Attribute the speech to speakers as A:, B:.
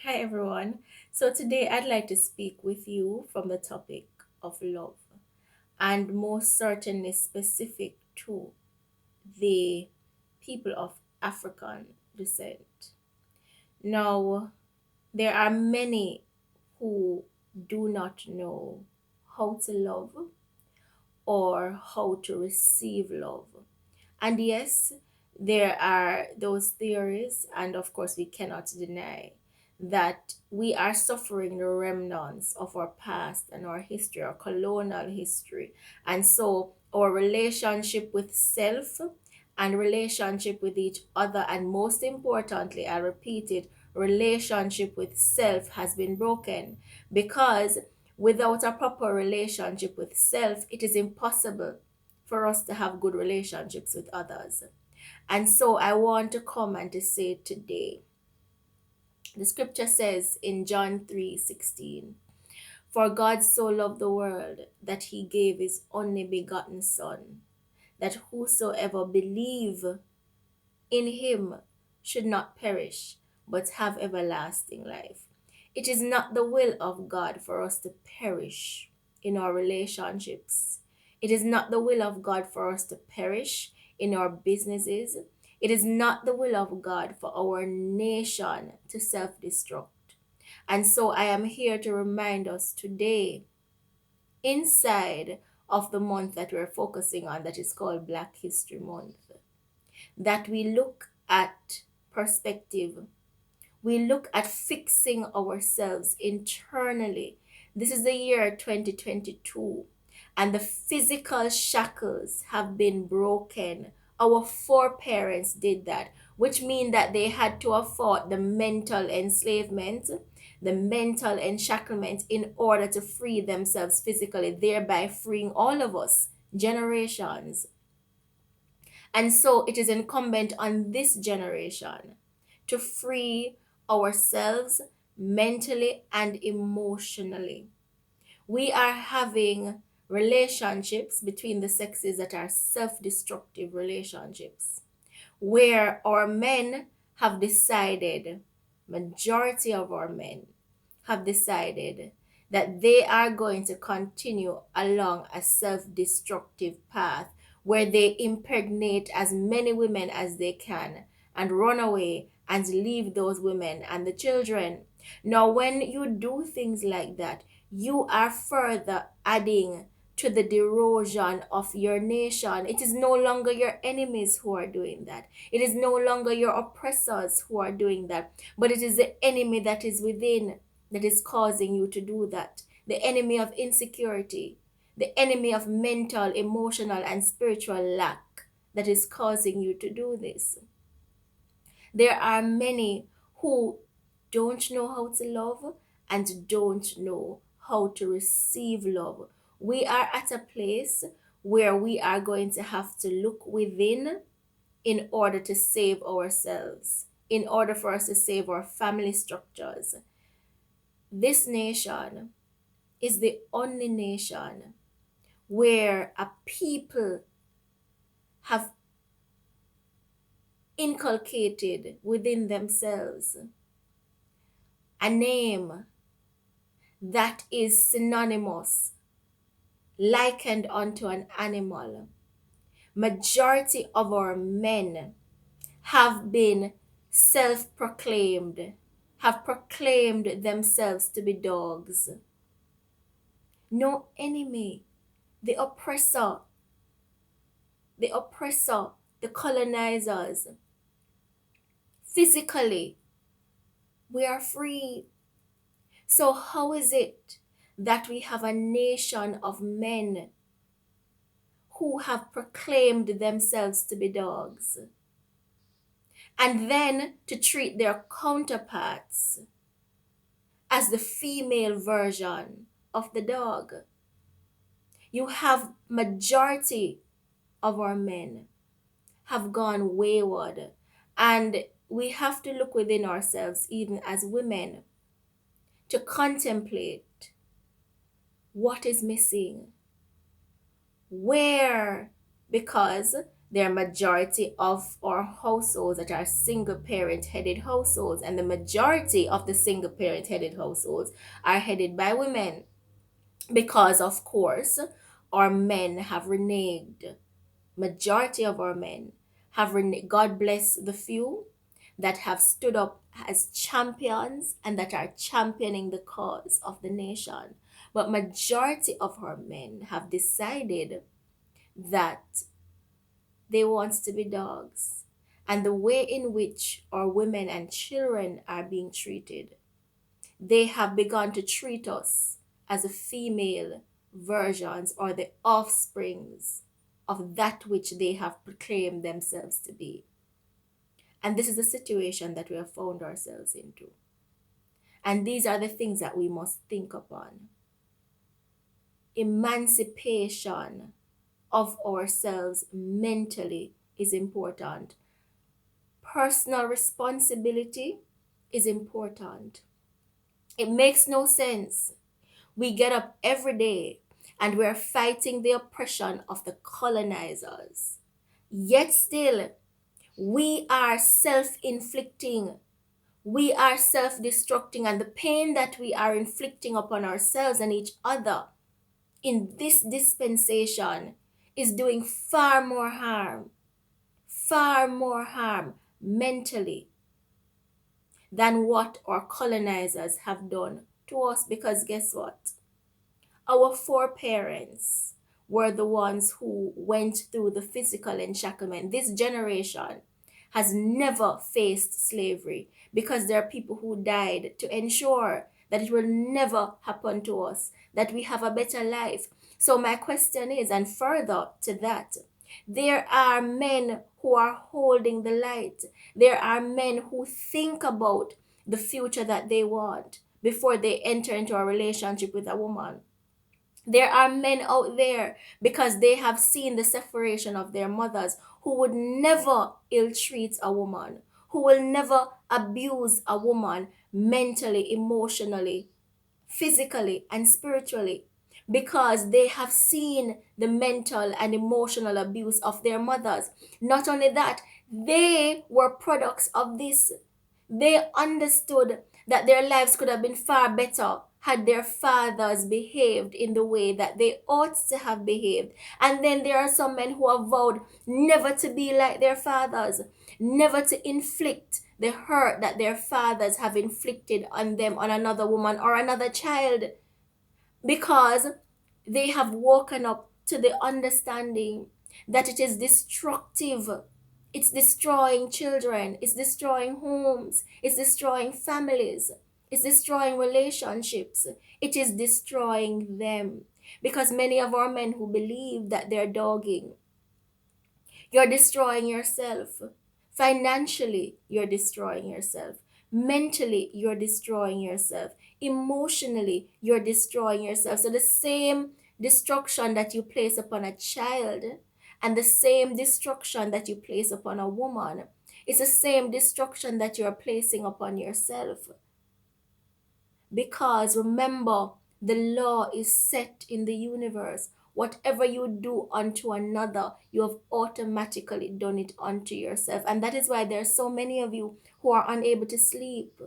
A: Hi everyone. So today I'd like to speak with you from the topic of love and most certainly specific to the people of African descent. Now, there are many who do not know how to love or how to receive love. And yes, there are those theories, and of course, we cannot deny that we are suffering the remnants of our past and our history, our colonial history. And so, our relationship with self and relationship with each other, and most importantly, I repeat it, relationship with self has been broken because without a proper relationship with self, it is impossible for us to have good relationships with others. And so I want to come and to say today, the scripture says in John 3:16, for God so loved the world that he gave his only begotten Son, that whosoever believe in him should not perish, but have everlasting life. It is not the will of God for us to perish in our relationships. It is not the will of God for us to perish in our businesses. It is not the will of God for our nation to self destruct. And so I am here to remind us today, inside of the month that we're focusing on, that is called Black History Month, that we look at perspective. We look at fixing ourselves internally. This is the year 2022, and the physical shackles have been broken. Our foreparents did that, which means that they had to afford the mental enslavement, the mental enshacklement in order to free themselves physically, thereby freeing all of us, generations. And so it is incumbent on this generation to free ourselves mentally and emotionally. We are having relationships between the sexes that are self destructive relationships, where our men have decided, majority of our men have decided that they are going to continue along a self destructive path where they impregnate as many women as they can and run away and leave those women and the children. Now, when you do things like that, you are further adding to the erosion of your nation. It is no longer your enemies who are doing that. It is no longer your oppressors who are doing that, but it is the enemy that is within that is causing you to do that. The enemy of insecurity, the enemy of mental, emotional, and spiritual lack that is causing you to do this. There are many who don't know how to love and don't know how to receive love. We are at a place where we are going to have to look within in order to save ourselves, in order for us to save our family structures. This nation is the only nation where a people have inculcated within themselves a name that is synonymous, likened unto an animal. Majority of our men have been self-proclaimed, have proclaimed themselves to be dogs. No enemy, the oppressor, the oppressor, the colonizers. Physically, we are free. So, how is it that we have a nation of men who have proclaimed themselves to be dogs and then to treat their counterparts as the female version of the dog? You have majority of our men have gone wayward, and we have to look within ourselves even as women to contemplate what is missing, where, because There are majority of our households that are single parent headed households, and the majority of the single parent headed households are headed by women because, of course, our men have reneged. Majority of our men have reneged. God bless the few that have stood up as champions and that are championing the cause of the nation. But majority of our men have decided that they want to be dogs. And the way in which our women and children are being treated, they have begun to treat us as a female versions or the offsprings of that which they have proclaimed themselves to be. And this is the situation that we have found ourselves into. And these are the things that we must think upon. Emancipation of ourselves mentally is important. Personal responsibility is important. It makes no sense. We get up every day and we're fighting the oppression of the colonizers. Yet still, we are self inflicting, we are self destructing, and the pain that we are inflicting upon ourselves and each other in this dispensation is doing far more harm mentally than what our colonizers have done to us. Because guess what? Our foreparents were the ones who went through the physical enshacklement. This generation has never faced slavery because there are people who died to ensure that it will never happen to us, that we have a better life. So, my question is, and further to that, there are men who are holding the light. There are men who think about the future that they want before they enter into a relationship with a woman. There are men out there because they have seen the separation of their mothers who would never ill treat a woman, who will never abuse a woman mentally, emotionally, physically, and spiritually because they have seen the mental and emotional abuse of their mothers. Not only that, they were products of this. They understood that their lives could have been far better had their fathers behaved in the way that they ought to have behaved. And then there are some men who have vowed never to be like their fathers, never to inflict the hurt that their fathers have inflicted on them, on another woman or another child, because they have woken up to the understanding that it is destructive. It's destroying children, it's destroying homes, it's destroying families, it's destroying relationships, it is destroying them. Because many of our men who believe that they're dogging, you're destroying yourself. Financially, you're destroying yourself. Mentally, you're destroying yourself. Emotionally, you're destroying yourself. So the same destruction that you place upon a child and the same destruction that you place upon a woman is the same destruction that you're placing upon yourself. Because remember, the law is set in the universe. Whatever you do unto another, you have automatically done it unto yourself. And that is why there are so many of you who are unable to sleep.